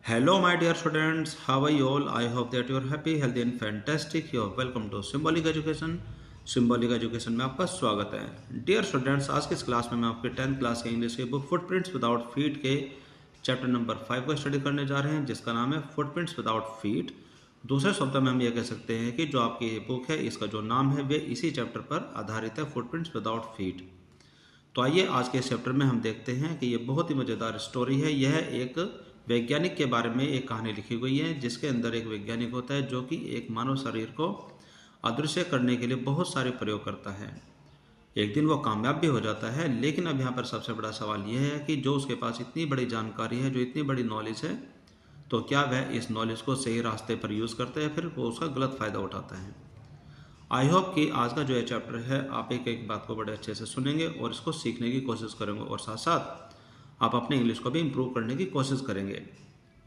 Hello, my dear students. How are you all? I hope that you are happy, healthy, and fantastic. You are welcome to Symbolic Education. Symbolic education में आपका स्वागत है। Dear students, आज की इस class में मैं आपके 10th क्लास के इंग्लिश की बुक फुटप्रिंट्स विदाउट फीट के चैप्टर नंबर 5 को स्टडी करने जा रहे हैं, जिसका नाम है फुटप्रिंट्स विदाउट फीट। दूसरे शब्दों में हम ये कह सकते हैं कि जो आपकी ये बुक है, इसका जो नाम है वे इसी चैप्टर पर आधारित है, फुटप्रिंट्स विदाउट फीट। तो आइए आज के इस चैप्टर में हम देखते हैं कि ये बहुत ही मज़ेदार स्टोरी है। यह एक वैज्ञानिक के बारे में एक कहानी लिखी हुई है, जिसके अंदर एक वैज्ञानिक होता है जो कि एक मानव शरीर को अदृश्य करने के लिए बहुत सारे प्रयोग करता है। एक दिन वो कामयाब भी हो जाता है, लेकिन अब यहाँ पर सबसे बड़ा सवाल यह है कि जो उसके पास इतनी बड़ी जानकारी है, जो इतनी बड़ी नॉलेज है, तो क्या वह इस नॉलेज को सही रास्ते पर यूज़ करता है या फिर वो उसका गलत फ़ायदा उठाता है। आई होप कि आज का जो ये चैप्टर है आप एक एक बात को बड़े अच्छे से सुनेंगे और इसको सीखने की कोशिश करेंगे, और साथ साथ आप अपने इंग्लिश को भी इम्प्रूव करने की कोशिश करेंगे।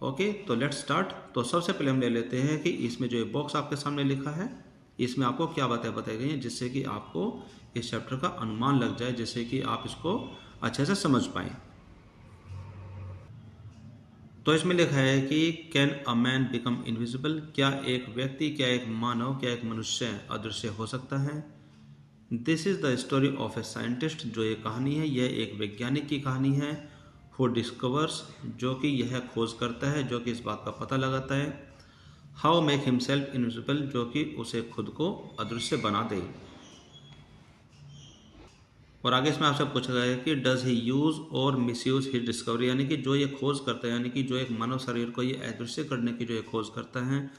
ओके, तो लेट्स स्टार्ट। तो सबसे पहले हम ले लेते हैं कि इसमें जो ये बॉक्स आपके सामने लिखा है, इसमें आपको क्या बातें बताई गई हैं, जिससे कि आपको इस चैप्टर का अनुमान लग जाए, जिससे कि आप इसको अच्छे से समझ पाएँ। तो इसमें लिखा है कि can a man become invisible, क्या एक व्यक्ति, क्या एक मानव, क्या एक मनुष्य अदृश्य हो सकता है। This is the story of a scientist, जो ये कहानी है यह एक वैज्ञानिक की कहानी है। हु डिस्कवर्स, जो कि यह खोज करता है, जो कि इस बात का पता लगाता है। हाउ मेक हिमसेल्फ इनविजिबल, जो कि उसे खुद को अदृश्य बना दे। और आगे इसमें आपसे पूछा गया है कि डज ही यूज़ और मिस यूज़ हिज डिस्कवरी, यानी कि जो ये खोज करता है, यानी कि जो एक मानव शरीर को ये अदृश्य करने की जो ये खोज करता है,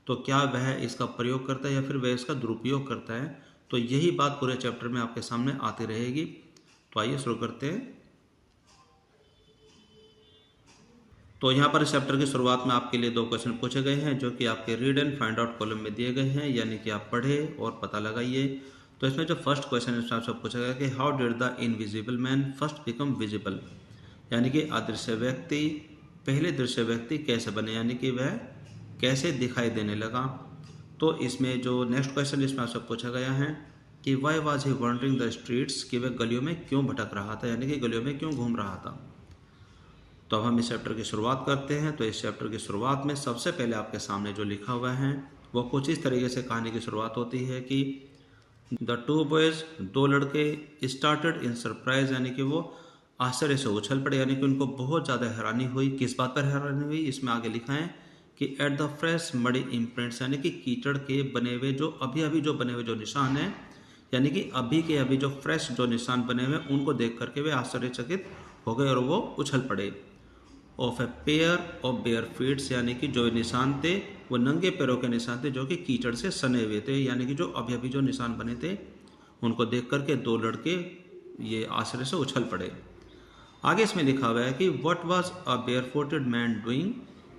तो क्या वह इसका प्रयोग करता है या फिर वह इसका दुरुपयोग करता है। तो यही बात पूरे चैप्टर में आपके सामने आती रहेगी। तो आइए शुरू करते हैं। तो यहाँ पर इस चैप्टर की शुरुआत में आपके लिए 2 क्वेश्चन पूछे गए हैं, जो कि आपके read and find out column में दिए गए हैं, यानी कि आप पढ़े और पता लगाइए। तो इसमें जो फर्स्ट क्वेश्चन इसमें आपसे पूछा गया कि how did the invisible man first become visible, यानी कि अदृश्य व्यक्ति पहले दृश्य व्यक्ति कैसे बने, यानी कि वह कैसे दिखाई देने लगा। तो इसमें जो नेक्स्ट क्वेश्चन इसमें आपसे पूछा गया है कि why was he wondering the streets, कि वह गलियों में क्यों भटक रहा था, यानी कि गलियों में क्यों घूम रहा था। तो अब हम इस चैप्टर की शुरुआत करते हैं। तो इस चैप्टर की शुरुआत में सबसे पहले आपके सामने जो लिखा हुआ है वो कुछ इस तरीके से कहानी की शुरुआत होती है कि द 2 बॉयज, 2 लड़के, स्टार्टेड इन सरप्राइज, यानी कि वो आश्चर्य से उछल पड़े, यानी कि उनको बहुत ज़्यादा हैरानी हुई। किस बात पर हैरानी हुई, इसमें आगे लिखा है कि at the fresh muddy imprints, यानी कि कीचड़ के बने हुए जो अभी जो बने हुए जो निशान हैं, यानी कि अभी के अभी जो फ्रेश जो निशान बने हुए उनको देख करके वे आश्चर्यचकित हो गए और वो उछल पड़े। Of a pair of bare feets, यानी कि जो निशान थे वो नंगे पैरों के निशान थे, जो कि कीचड़ से सने हुए थे, यानी कि जो अभी जो निशान बने थे उनको देख करके 2 लड़के ये आश्चर्य से उछल पड़े। आगे इसमें लिखा हुआ है कि what was a bare footed man doing,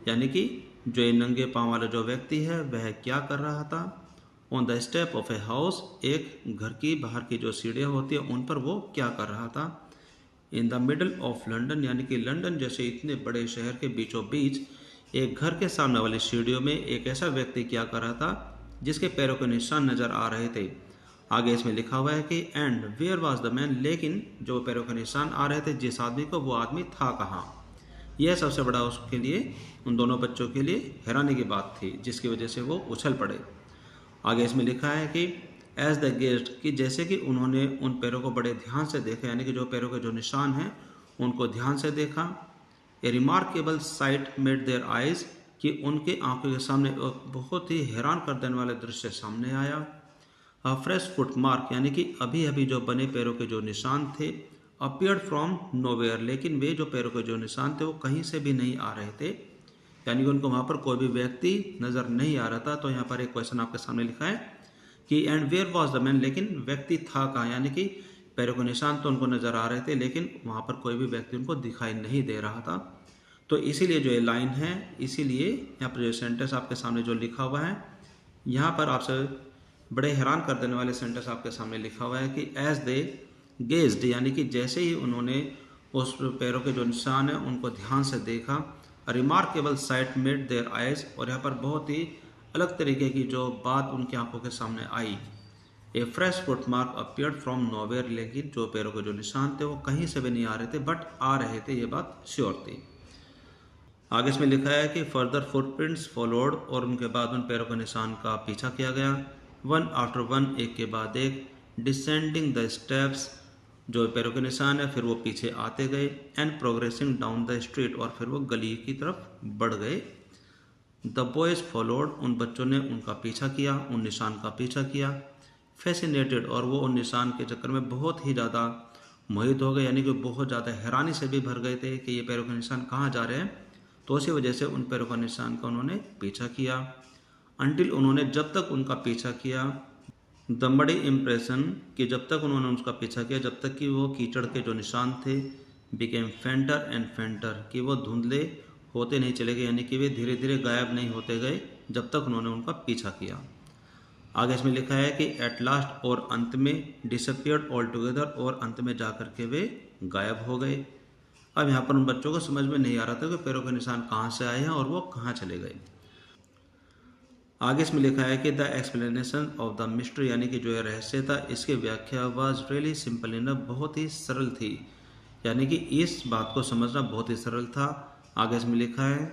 यानी कि जो ये नंगे पाँव वाला जो व्यक्ति है वह क्या कर रहा था। On the step of a house, एक घर की बाहर की जो सीढ़ियाँ होती है उन पर वो क्या कर रहा था। In the middle of London, यानी कि लंदन जैसे इतने बड़े शहर के बीचों बीच एक घर के सामने वाली सीढ़ियों में एक ऐसा व्यक्ति क्या कर रहा था जिसके पैरों के निशान नजर आ रहे थे। आगे इसमें लिखा हुआ है कि and where was the man, लेकिन जो पैरों के निशान आ रहे थे जिस आदमी को, वो आदमी था कहाँ। यह सबसे बड़ा उसके लिए, उन दोनों बच्चों के लिए हैरानी की बात थी, जिसकी वजह से वो उछल पड़े। आगे इसमें लिखा है कि एज द गेस्ट, कि जैसे कि उन्होंने उन पैरों को बड़े ध्यान से देखा, यानी कि जो पैरों के जो निशान हैं उनको ध्यान से देखा। ए remarkable site made their eyes, कि उनके आंखों के सामने एक बहुत ही हैरान कर देने वाला दृश्य सामने आया। अ फ्रेश फुट मार्क, यानी कि अभी जो बने पैरों के जो निशान थे, अपीयर्ड फ्रॉम नोवेयर, लेकिन वे जो पैरों के जो निशान थे वो कहीं से भी नहीं आ रहे थे, यानी कि उनको वहाँ पर कोई भी व्यक्ति नज़र नहीं आ रहा था। तो यहाँ पर एक क्वेश्चन आपके सामने लिखा है कि and where was the man, लेकिन व्यक्ति था कहाँ, यानी कि पैरों के निशान तो उनको नज़र आ रहे थे लेकिन वहाँ पर कोई भी व्यक्ति उनको दिखाई नहीं दे रहा था। तो इसीलिए जो ये लाइन है, इसीलिए यहाँ पर जो सेंटेंस आपके सामने जो लिखा हुआ है, यहाँ पर आपसे बड़े हैरान कर देने वाले सेंटेंस आपके सामने लिखा हुआ है कि एज दे गेज्ड, यानी कि जैसे ही उन्होंने उस पैरों के जो निशान है उनको ध्यान से देखा। Remarkable site made their eyes, और यहाँ पर बहुत ही अलग तरीके की जो बात उनकी आंखों के सामने आई। A fresh foot mark appeared from nowhere, लेकिन जो पैरों के जो निशान थे वो कहीं से भी नहीं आ रहे थे, बट आ रहे थे, ये बात श्योर थी। आगे इसमें लिखा है कि फर्दर फुटप्रिंट्स फॉलोड, और उनके बाद उन पैरों के निशान का पीछा किया गया, वन आफ्टर वन, एक के बाद एक, डिसेंडिंग द स्टेप्स, जो पैरों के निशान है, फिर वो पीछे आते गए, and progressing down the street, और फिर वो गली की तरफ बढ़ गए। द बॉयज़ फॉलोड, उन बच्चों ने उनका पीछा किया, उन निशान का पीछा किया। फैसिनेटेड, और वो उन निशान के चक्कर में बहुत ही ज़्यादा मोहित हो गए, यानी कि बहुत ज़्यादा हैरानी से भी भर गए थे कि ये पैरों के निशान कहाँ जा रहे हैं। तो उसी वजह से उन पैरों का निशान का उन्होंने पीछा किया। अंटिल, उन्होंने जब तक उनका पीछा किया, द मडी इम्प्रेशन, कि जब तक उन्होंने उसका पीछा किया, जब तक कि वो कीचड़ के जो निशान थे, बिकेम फेंटर एंड फेंटर, कि वो धुंधले होते नहीं चले गए, यानी कि वे धीरे धीरे गायब नहीं होते गए जब तक उन्होंने उनका पीछा किया। आगे इसमें लिखा है कि एट लास्ट, और अंत में, डिसअपियर्ड ऑल टुगेदर, और अंत में जाकर के वे गायब हो गए। अब यहाँ पर उन बच्चों को समझ में नहीं आ रहा था कि पैरों के निशान कहाँ से आए हैं और वो कहाँ चले गए। आगे इसमें लिखा है कि the explanation of the mystery, यानी कि जो है रहस्य था, इसकी व्याख्या वाज रियली सिंपल इनफ, बहुत ही सरल थी, यानी कि इस बात को समझना बहुत ही सरल था। आगे इसमें लिखा है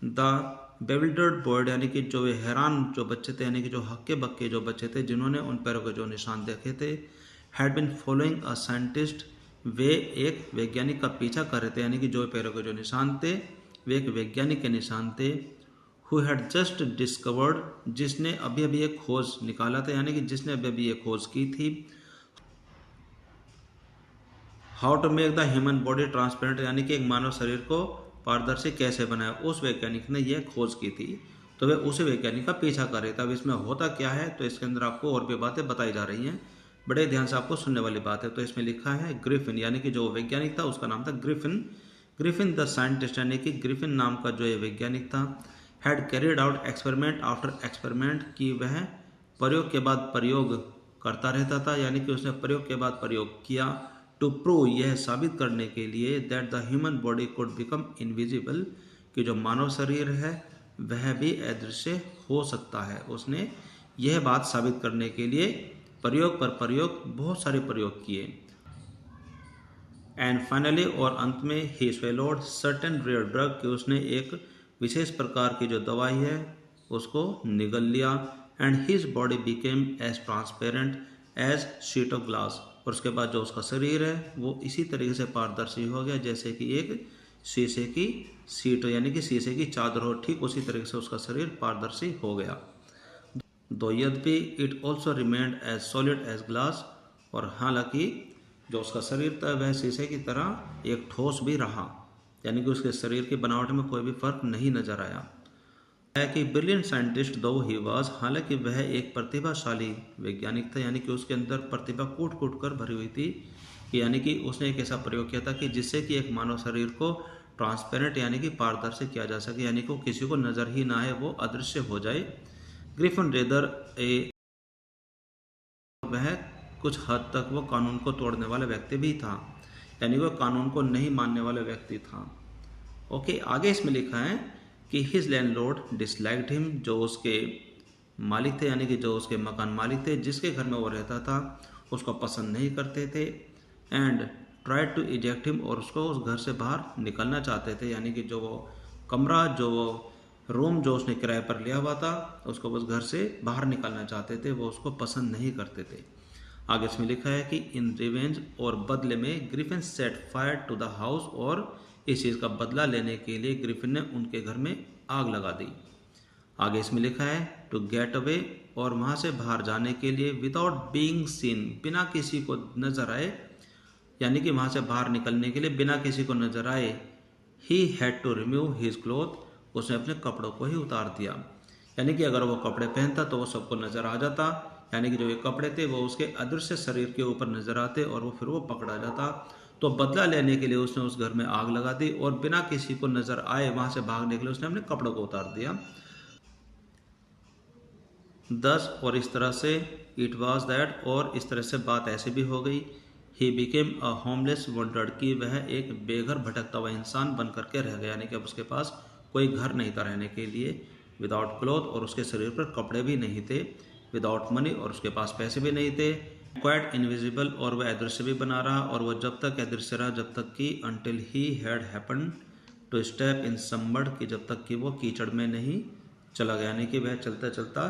द बेविल्डर्ड बॉयड, यानी कि जो हैरान जो बच्चे थे, यानी कि जो हक्के बक्के जो बच्चे थे जिन्होंने उन पैरों के जो निशान देखे थे, had been following a scientist, वे एक वैज्ञानिक का पीछा कर रहे थे, यानी कि जो पैरों के जो निशान थे वे एक वैज्ञानिक के निशान थे। हु हैड जस्ट डिस्कवर्ड, जिसने अभी अभी एक खोज निकाला था, यानी कि जिसने अभी अभी एक खोज की थी, how to make the human body transparent, यानी कि एक मानव शरीर को पारदर्शी कैसे बनाया, उस वैज्ञानिक ने यह खोज की थी। तो वे उसी वैज्ञानिक का पीछा कर रहे थे। अब इसमें होता क्या है, तो इसके अंदर आपको और भी बातें बताई जा रही हैं, बड़े ध्यान से आपको सुनने वाली बात है। तो इसमें लिखा है ग्रिफिन, यानी कि जो वैज्ञानिक था उसका नाम था ग्रिफिन। ग्रिफिन द साइंटिस्ट, यानी कि ग्रिफिन नाम का जो ये वैज्ञानिक था, had carried out experiment after experiment, कि वह प्रयोग के बाद प्रयोग करता रहता था, यानी कि उसने प्रयोग के बाद प्रयोग किया, टू प्रूव, यह साबित करने के लिए, that the human body could become invisible, कि जो मानव शरीर है वह भी अदृश्य हो सकता है। उसने यह बात साबित करने के लिए प्रयोग पर प्रयोग, बहुत सारे प्रयोग किए। एंड फाइनली, और अंत में, ही स्वेलोड सर्टेन रेयर ड्रग, कि उसने एक विशेष प्रकार की जो दवाई है उसको निगल लिया। And his body became as transparent as sheet of glass, और उसके बाद जो उसका शरीर है वो इसी तरीके से पारदर्शी हो गया जैसे कि एक शीशे की शीट हो, यानी कि शीशे की चादर हो, ठीक उसी तरीके से उसका शरीर पारदर्शी हो गया। दो यद्यपि it also remained as solid as glass, और हालांकि जो उसका शरीर था वह शीशे की तरह एक ठोस भी रहा, यानी कि उसके शरीर की बनावट में कोई भी फर्क नहीं नजर आया। है कि ब्रिलियंट साइंटिस्ट दो ही वाज, हालांकि वह एक प्रतिभाशाली वैज्ञानिक था, यानी कि उसके अंदर प्रतिभा कूट कूट कर भरी हुई थी, यानी कि उसने एक ऐसा प्रयोग किया था कि जिससे कि एक मानव शरीर को ट्रांसपेरेंट, यानी कि पारदर्शी किया जा सके, यानी कि किसी को नजर ही ना आए, वो अदृश्य हो जाए। ग्रिफिन रेदर वह कुछ हद तक वो कानून को तोड़ने वाला व्यक्ति भी था, यानी वो कानून को नहीं मानने वाला व्यक्ति था। ओके, आगे इसमें लिखा है कि हिज लैंडलॉर्ड डिसलाइक्ड हिम, जो उसके मालिक थे, यानी कि जो उसके मकान मालिक थे जिसके घर में वो रहता था, उसको पसंद नहीं करते थे। And tried to eject him, और उसको उस घर से बाहर निकलना चाहते थे, यानी कि जो वो कमरा, जो वो रूम जो उसने किराए पर लिया हुआ था, उसको उस घर से बाहर निकालना चाहते थे, वो उसको पसंद नहीं करते थे। आगे इसमें लिखा है कि इन रिवेंज, और बदले में, Griffin set fire to the house, और इस चीज़ का बदला लेने के लिए ग्रिफिन ने उनके घर में आग लगा दी। आगे इसमें लिखा है टू गेट अवे, और वहाँ से बाहर जाने के लिए, विदाउट बीइंग सीन, बिना किसी को नजर आए, यानी कि वहाँ से बाहर निकलने के लिए बिना किसी को नजर आए, he had to remove his cloth, उसने अपने कपड़ों को ही उतार दिया, यानी कि अगर वो कपड़े पहनता तो वो सबको नजर आ जाता, यानी कि जो ये कपड़े थे वो उसके अदृश्य शरीर के ऊपर नजर आते और वो फिर वो पकड़ा जाता। तो बदला लेने के लिए उसने उस घर में आग लगा दी, और बिना किसी को नजर आए वहां से भागने के लिए उसने अपने कपड़ों को उतार दिया। 10, और इस तरह से, इट वॉज दैट, और इस तरह से बात ऐसे भी हो गई, he became a homeless wandered, की वह एक बेघर भटकता हुआ इंसान बन करके रह गया, यानी कि अब उसके पास कोई घर नहीं था रहने के लिए। विदाउट क्लॉथ, और उसके शरीर पर कपड़े भी नहीं थे। विदाउट मनी, और उसके पास पैसे भी नहीं थे। क्वाइट इनविजिबल, और वह अदृश्य भी बना रहा, और वह जब तक अदृश्य रहा जब तक कि until he had happen to step in somebody, कि जब तक कि वो कीचड़ में नहीं चला गया, यानी कि वह चलता चलता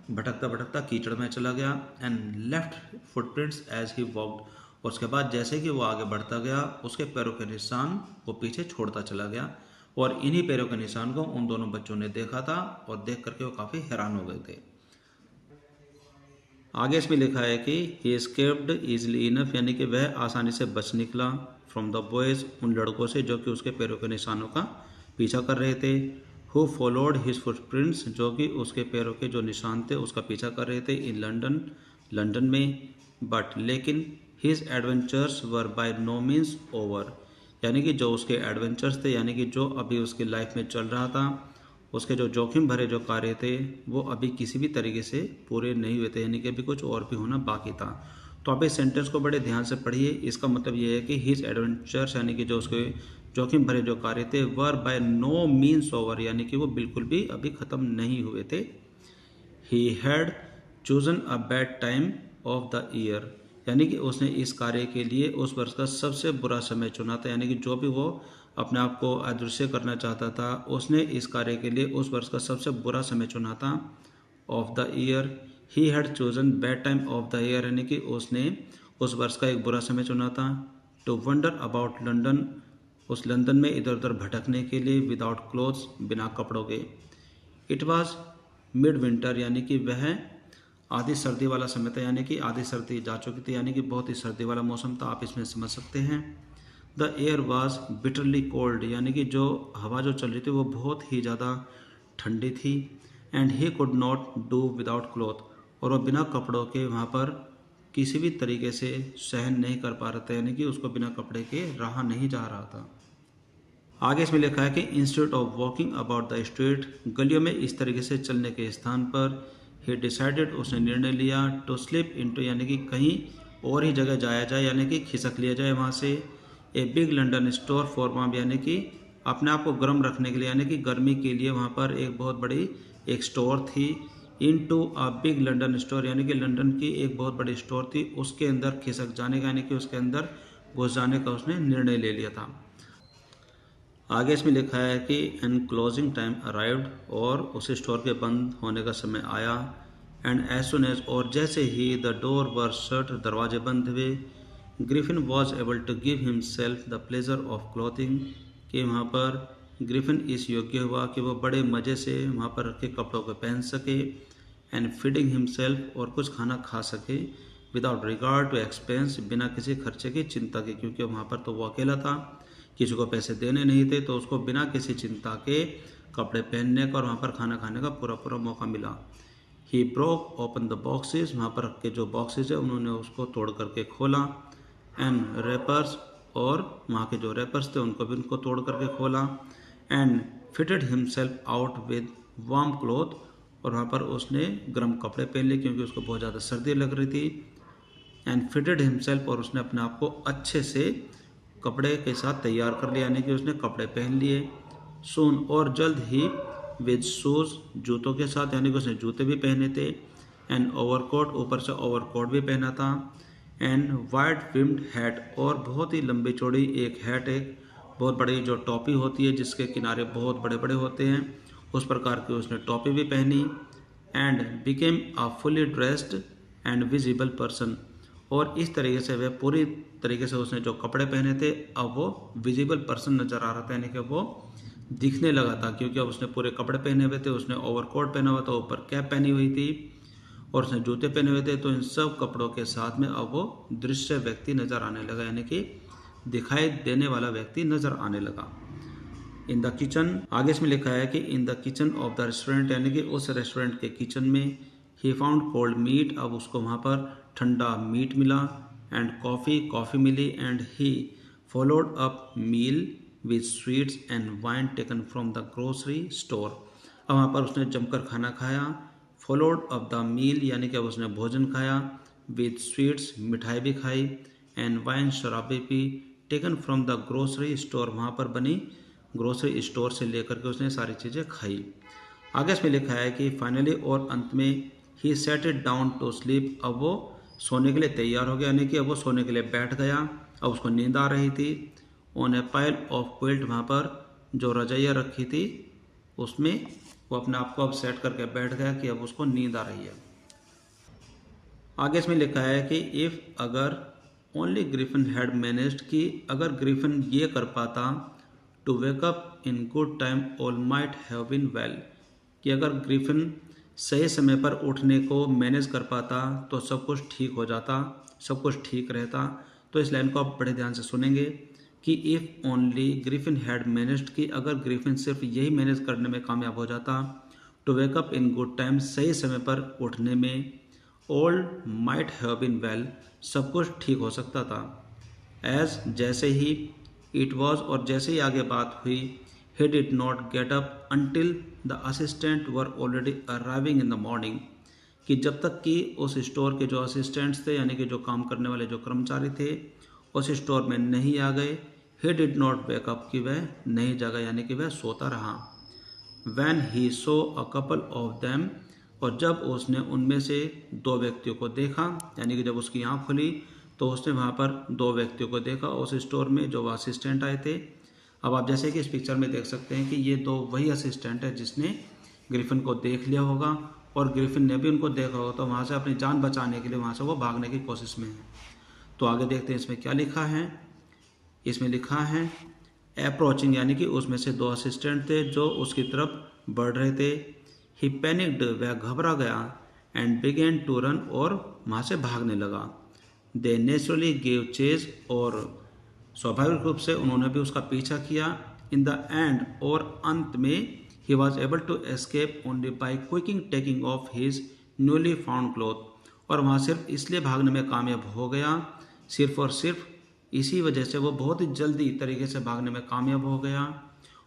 भटकता भटकता कीचड़ में चला गया। And left footprints as he walked, और उसके बाद जैसे कि वो आगे बढ़ता गया उसके पैरों के निशान वो पीछे छोड़ता चला गया, और इन्हीं पैरों के निशान को उन दोनों बच्चों ने देखा था और देख करके वो काफ़ी हैरान हो गए थे। आगे इसमें लिखा है कि ही एस्केप्ड इजली इनफ, यानी कि वह आसानी से बच निकला फ्रॉम द बॉयज, उन लड़कों से जो कि उसके पैरों के निशानों का पीछा कर रहे थे। हु फॉलोड हिज फुटप्रिंट्स, जो कि उसके पैरों के जो निशान थे उसका पीछा कर रहे थे, इन लंदन, लंदन में। बट लेकिन हिज एडवेंचर्स वर बाय नो मीन्स ओवर, यानी कि जो उसके एडवेंचर्स थे, यानी कि जो अभी उसकी लाइफ में चल रहा था, उसके जो जोखिम भरे जो कार्य थे वो अभी किसी भी तरीके से पूरे नहीं हुए थे, यानी कि अभी कुछ और भी होना बाकी था। तो आप इस सेंटेंस को बड़े ध्यान से पढ़िए। इसका मतलब ये है कि हिज एडवेंचर्स, यानी कि जो उसके जोखिम भरे जो कार्य थे, वर बाय नो मीन्स ओवर, यानी कि वो बिल्कुल भी अभी ख़त्म नहीं हुए थे। He had chosen a bad time of the year, यानी कि उसने इस कार्य के लिए उस वर्ष का सबसे बुरा समय चुना था, यानी कि जो भी वो अपने आप को अदृश्य करना चाहता था उसने इस कार्य के लिए उस वर्ष का सबसे बुरा समय चुना था। Of the year, he had chosen bad time of the year, यानी कि उसने उस वर्ष का एक बुरा समय चुना था। टू वंडर अबाउट लंदन, उस लंदन में इधर उधर भटकने के लिए, विदाउट क्लोथ्स, बिना कपड़ों के। इट वॉज मिड विंटर, यानी कि वह आधी सर्दी वाला समय था, यानी कि आधी सर्दी जा चुकी थी, यानी कि बहुत ही सर्दी वाला मौसम था, आप इसमें समझ सकते हैं। The air was bitterly cold, यानी कि जो हवा जो चल रही थी वो बहुत ही ज़्यादा ठंडी थी। And he could not do without cloth, और वह बिना कपड़ों के वहाँ पर किसी भी तरीके से सहन नहीं कर पा रहा था, यानी कि उसको बिना कपड़े के रहा नहीं जा रहा था। आगे इसमें लिखा है कि instead of walking about the street, गलियों में इस तरीके से चलने के स्थान पर, ही डिसाइडेड, उसने निर्णय लिया, टू स्लिप इनटू, यानी कि कहीं और ही जगह जाया जाए, यानी कि खिसक लिया जाए वहाँ से। A big London store for warm, यानी कि अपने आप को गर्म रखने के लिए, यानी कि गर्मी के लिए वहाँ पर एक बहुत बड़ी एक स्टोर थी। Into a big London store, यानी कि लंदन की एक बहुत बड़ी स्टोर थी, उसके अंदर खिसक जाने का, यानी कि उसके अंदर घुस जाने का उसने निर्णय ले लिया था। आगे इसमें लिखा है कि एन क्लोजिंग टाइम अराइव्ड, और उस स्टोर के बंद होने का समय आया। एंड एज सुन एज, और जैसे ही द डोर वर शट, दरवाजे बंद हुए, Griffin was able to give himself the pleasure of clothing, कि वहाँ पर ग्रिफिन इस योग्य हुआ कि वो बड़े मज़े से वहाँ पर रखे कपड़ों को पहन सके। एंड फीडिंग हिमसेल्फ, और कुछ खाना खा सके, विदाउट रिगार्ड टू एक्सपेंस, बिना किसी खर्चे की चिंता के, क्योंकि वहाँ पर तो वो अकेला था, किसी को पैसे देने नहीं थे, तो उसको बिना किसी चिंता के कपड़े पहनने का और वहाँ पर खाना खाने का पूरा पूरा मौका मिला। He broke open the boxes, वहाँ पर के जो बॉक्सेस है उन्होंने उसको तोड़ करके खोला। एंड रैपर्स, और वहाँ के जो रैपर्स थे उनको भी उनको तोड़ करके खोला। And fitted himself out with warm cloth, और वहाँ पर उसने गर्म कपड़े पहन लिए क्योंकि उसको बहुत ज़्यादा सर्दी लग रही थी। एंड फिटेड हिमसेल्फ, और उसने अपने आप को अच्छे से कपड़े के साथ तैयार कर लिया, यानी कि उसने कपड़े पहन लिए। सून, और जल्द ही, विद शूज़, जूतों के साथ, यानी कि उसने जूते भी पहने थे। एंड ओवरकोट, ऊपर से ओवरकोट भी पहना था। एंड वाइड विम्ड हैट, और बहुत ही लंबी चौड़ी एक हैट, एक बहुत बड़ी जो टोपी होती है जिसके किनारे बहुत बड़े बड़े होते हैं, उस प्रकार की उसने टोपी भी पहनी। And became a fully dressed and visible person, और इस तरीके से वह पूरी तरीके से उसने जो कपड़े पहने थे अब वो विजिबल पर्सन नज़र आ रहा था, यानी कि वो दिखने लगा था, क्योंकि अब उसने पूरे कपड़े पहने हुए थे, उसने ओवरकोट पहना हुआ था, ऊपर कैप पहनी हुई थी और उसने जूते पहने हुए थे। तो इन सब कपड़ों के साथ में अब वो दृश्य व्यक्ति नज़र आने लगा, यानी कि दिखाई देने वाला व्यक्ति नज़र आने लगा। इन द किचन, आगे इसमें लिखा है कि in the kitchen of the restaurant, यानी कि उस रेस्टोरेंट के किचन में। ही फाउंड कोल्ड मीट, अब उसको वहाँ पर ठंडा मीट मिला। एंड कॉफ़ी मिली। And he followed up meal with sweets and wine taken from the grocery store, अब वहाँ पर उसने जमकर खाना खाया। फॉलोड अप द मील, यानी कि अब उसने भोजन खाया। विद स्वीट्स, मिठाई भी खाई। एंड वाइन, शराब भी P. Taken from the grocery store, वहाँ पर बनी ग्रोसरी स्टोर से लेकर के उसने सारी चीज़ें खाई। आगे इसमें लिखा है कि फाइनली, और अंत में, he set it down to sleep, अब वो सोने के लिए तैयार हो गया, यानी कि अब वो सोने के लिए बैठ गया, अब उसको नींद आ रही थी। On A pile of quilt, वहाँ पर जो रजाइयाँ रखी थी उसमें वो अपने आप को अब सेट करके बैठ गया कि अब उसको नींद आ रही है। आगे इसमें लिखा है कि इफ़ अगर ओनली ग्रिफिन हैड मैनेज्ड, कि अगर ग्रिफिन ये कर पाता to wake up in good time all might have been well, कि अगर ग्रिफिन सही समय पर उठने को मैनेज कर पाता तो सब कुछ ठीक हो जाता, सब कुछ ठीक रहता। तो इस लाइन को आप बड़े ध्यान से सुनेंगे कि if only Griffin had managed, कि अगर ग्रिफिन सिर्फ यही मैनेज करने में कामयाब हो जाता to wake up in good time, सही समय पर उठने में, all might have been well, सब कुछ ठीक हो सकता था। एज जैसे ही, इट वॉज और जैसे ही आगे बात हुई, he did not get up until the assistant were already arriving in the morning, कि जब तक कि उस स्टोर के जो असिस्टेंट्स थे यानी कि जो काम करने वाले जो कर्मचारी थे उस स्टोर में नहीं आ गए। he did not wake up, कि वह नहीं जागा यानी कि वह सोता रहा। when he saw a couple of them, और जब उसने उनमें से दो व्यक्तियों को देखा, यानी कि जब उसकी आँख खुली तो उसने वहाँ पर दो व्यक्तियों को देखा उस स्टोर में जो असिस्टेंट आए थे। अब आप जैसे कि इस पिक्चर में देख सकते हैं कि ये दो वही असिस्टेंट है जिसने ग्रिफिन को देख लिया होगा और ग्रिफिन ने भी उनको देखा होगा, तो वहाँ से अपनी जान बचाने के लिए वहाँ से वो भागने की कोशिश में है। तो आगे देखते हैं इसमें क्या लिखा है। इसमें लिखा है अप्रोचिंग, यानी कि उसमें से दो असिस्टेंट थे जो उसकी तरफ बढ़ रहे थे। ही पैनिक्ड, वह घबरा गया। एंड बिगेन टू रन, और वहाँ से भागने लगा। दे नेचुरली गेव चेज, और स्वाभाविक रूप से उन्होंने भी उसका पीछा किया। इन द एंड, और अंत में, he was able to escape only by क्विकिंग taking off his newly found cloth, और वहाँ सिर्फ इसलिए भागने में कामयाब हो गया, सिर्फ और सिर्फ इसी वजह से वो बहुत ही जल्दी तरीके से भागने में कामयाब हो गया।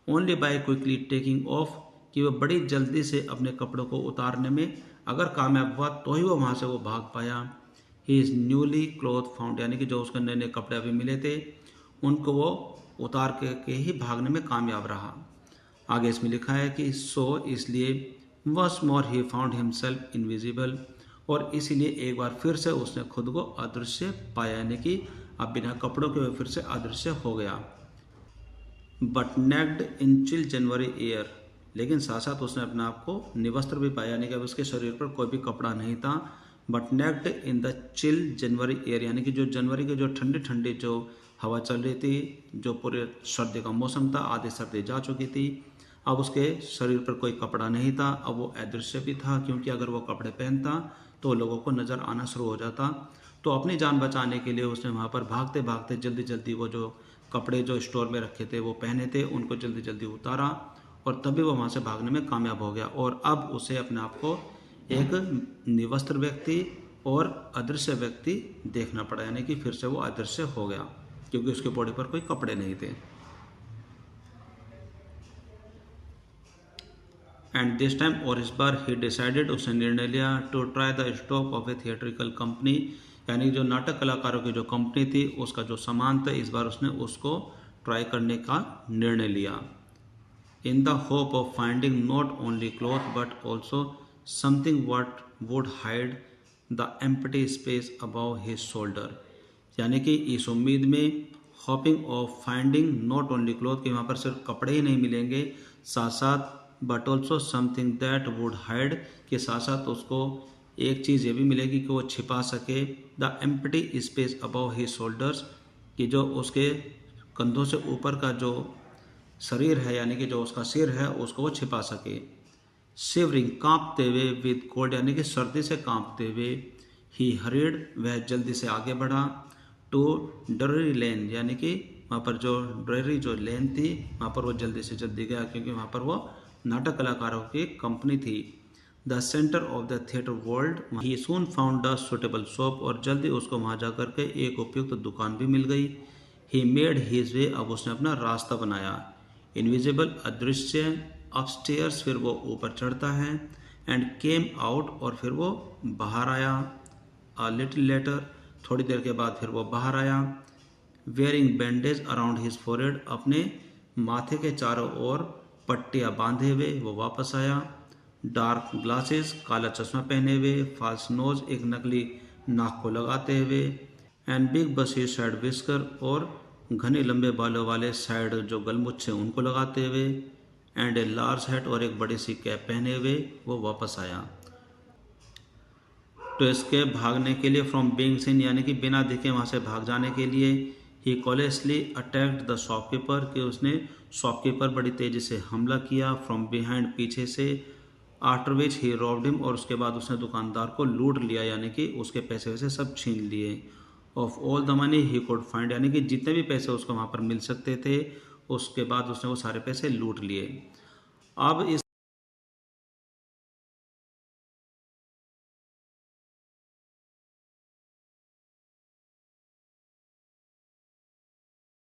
Only by quickly taking of, कि वो बड़ी जल्दी से अपने कपड़ों को उतारने में अगर कामयाब हुआ तो ही वो वहाँ से वो भाग पाया। He is newly cloth found, यानी कि जो उसके नए नए कपड़े अभी मिले थे उनको वो उतार के ही भागने में कामयाब रहा। आगे इसमें लिखा है कि सो, इसलिए, once more he found himself invisible, और इसीलिए एक बार फिर से उसने खुद को अदृश्य पाया, यानी कि अब बिना कपड़ों के फिर से अदृश्य हो गया। But naked in chill January air, लेकिन साथ साथ उसने अपने आप को निवस्त्र भी पाया, यानी कि अब उसके शरीर पर कोई भी कपड़ा नहीं था। But naked in the chill January air, यानी कि जो जनवरी के जो ठंडी ठंडी जो हवा चल रही थी, जो पूरे सर्दी का मौसम था, आधी सर्दी जा चुकी थी, अब उसके शरीर पर कोई कपड़ा नहीं था। अब वो अदृश्य भी था, क्योंकि अगर वो कपड़े पहनता तो लोगों को नज़र आना शुरू हो जाता। तो अपनी जान बचाने के लिए उसने वहाँ पर भागते भागते जल्दी जल्दी वो जो कपड़े जो स्टोर में रखे थे वो पहने थे उनको जल्दी जल्दी उतारा, और तभी वो वहाँ से भागने में कामयाब हो गया। और अब उसे अपने आप को एक निवस्त्र व्यक्ति और अदृश्य व्यक्ति देखना पड़ा, यानी कि फिर से वो अदृश्य हो गया क्योंकि उसके बॉडी पर कोई कपड़े नहीं थे। एंड दिस टाइम, और इस बार, ही डिसाइडेड, उसने निर्णय लिया to try the stock of a theatrical company, यानी जो नाटक कलाकारों की जो कंपनी थी उसका जो सामान था, इस बार उसने उसको ट्राई करने का निर्णय लिया। In the hope of finding not only cloth but also something what would hide the empty space above his shoulder, यानी कि इस उम्मीद में, hopping of finding not only cloth, कि वहाँ पर सिर्फ कपड़े ही नहीं मिलेंगे, साथ साथ but also something that would hide, के साथ साथ उसको एक चीज़ ये भी मिलेगी कि वो छिपा सके the empty space above his shoulders, कि जो उसके कंधों से ऊपर का जो शरीर है यानी कि जो उसका सिर है उसको वो छिपा सके। शिवरिंग, कांपते हुए, विद कोल्ड, यानी कि सर्दी से कांपते हुए, ही हरीड, वह जल्दी से आगे बढ़ा, टू ड्ररी लेन, यानी कि वहाँ पर जो ड्ररी जो लेन थी वहाँ पर वो जल्दी से जल्दी गया क्योंकि वहाँ पर वो नाटक कलाकारों की कंपनी थी। The centre of the theatre world, he soon found the suitable shop, और जल्दी उसको वहाँ जा कर के एक उपयुक्त दुकान भी मिल गई। ही मेड हिज वे, अब उसने अपना रास्ता बनाया। इनविजिबल, अदृश्य, अपस्टेयर्स, फिर वो ऊपर चढ़ता है, एंड केम आउट, और फिर वो बाहर आया। अ लिटिल लेटर, थोड़ी देर के बाद फिर वो बाहर आया। Wearing bandage around his forehead, अपने माथे के चारों ओर पट्टियाँ बांधे हुए वो वापस आया। डार्क ग्लासेस, काला चश्मा पहने हुए, फाल्स नोज, एक नकली नाक को लगाते हुए, एंड बिग बसी साइड विस्कर, और घने लंबे बालों वाले साइड जो गलमुच्छे उनको लगाते हुए एंड ए लार्ज हैट और एक बड़ी सी कैप पहने हुए वो वापस आया। टू एस्केप भागने के लिए फ्रॉम बीइंग सीन यानी कि बिना दिखे वहाँ से भाग जाने के लिए ही कॉलेजली अटैक्ड द शॉपकीपर कि उसने शॉपकीपर बड़ी तेज़ी से हमला किया फ्रॉम बिहाइंड पीछे से। After which he robbed him और उसके बाद उसने दुकानदार को लूट लिया यानी कि उसके पैसे वैसे सब छीन लिए। Of all the money he could find यानी कि जितने भी पैसे उसको वहाँ पर मिल सकते थे उसके बाद उसने वो सारे पैसे लूट लिए। अब इस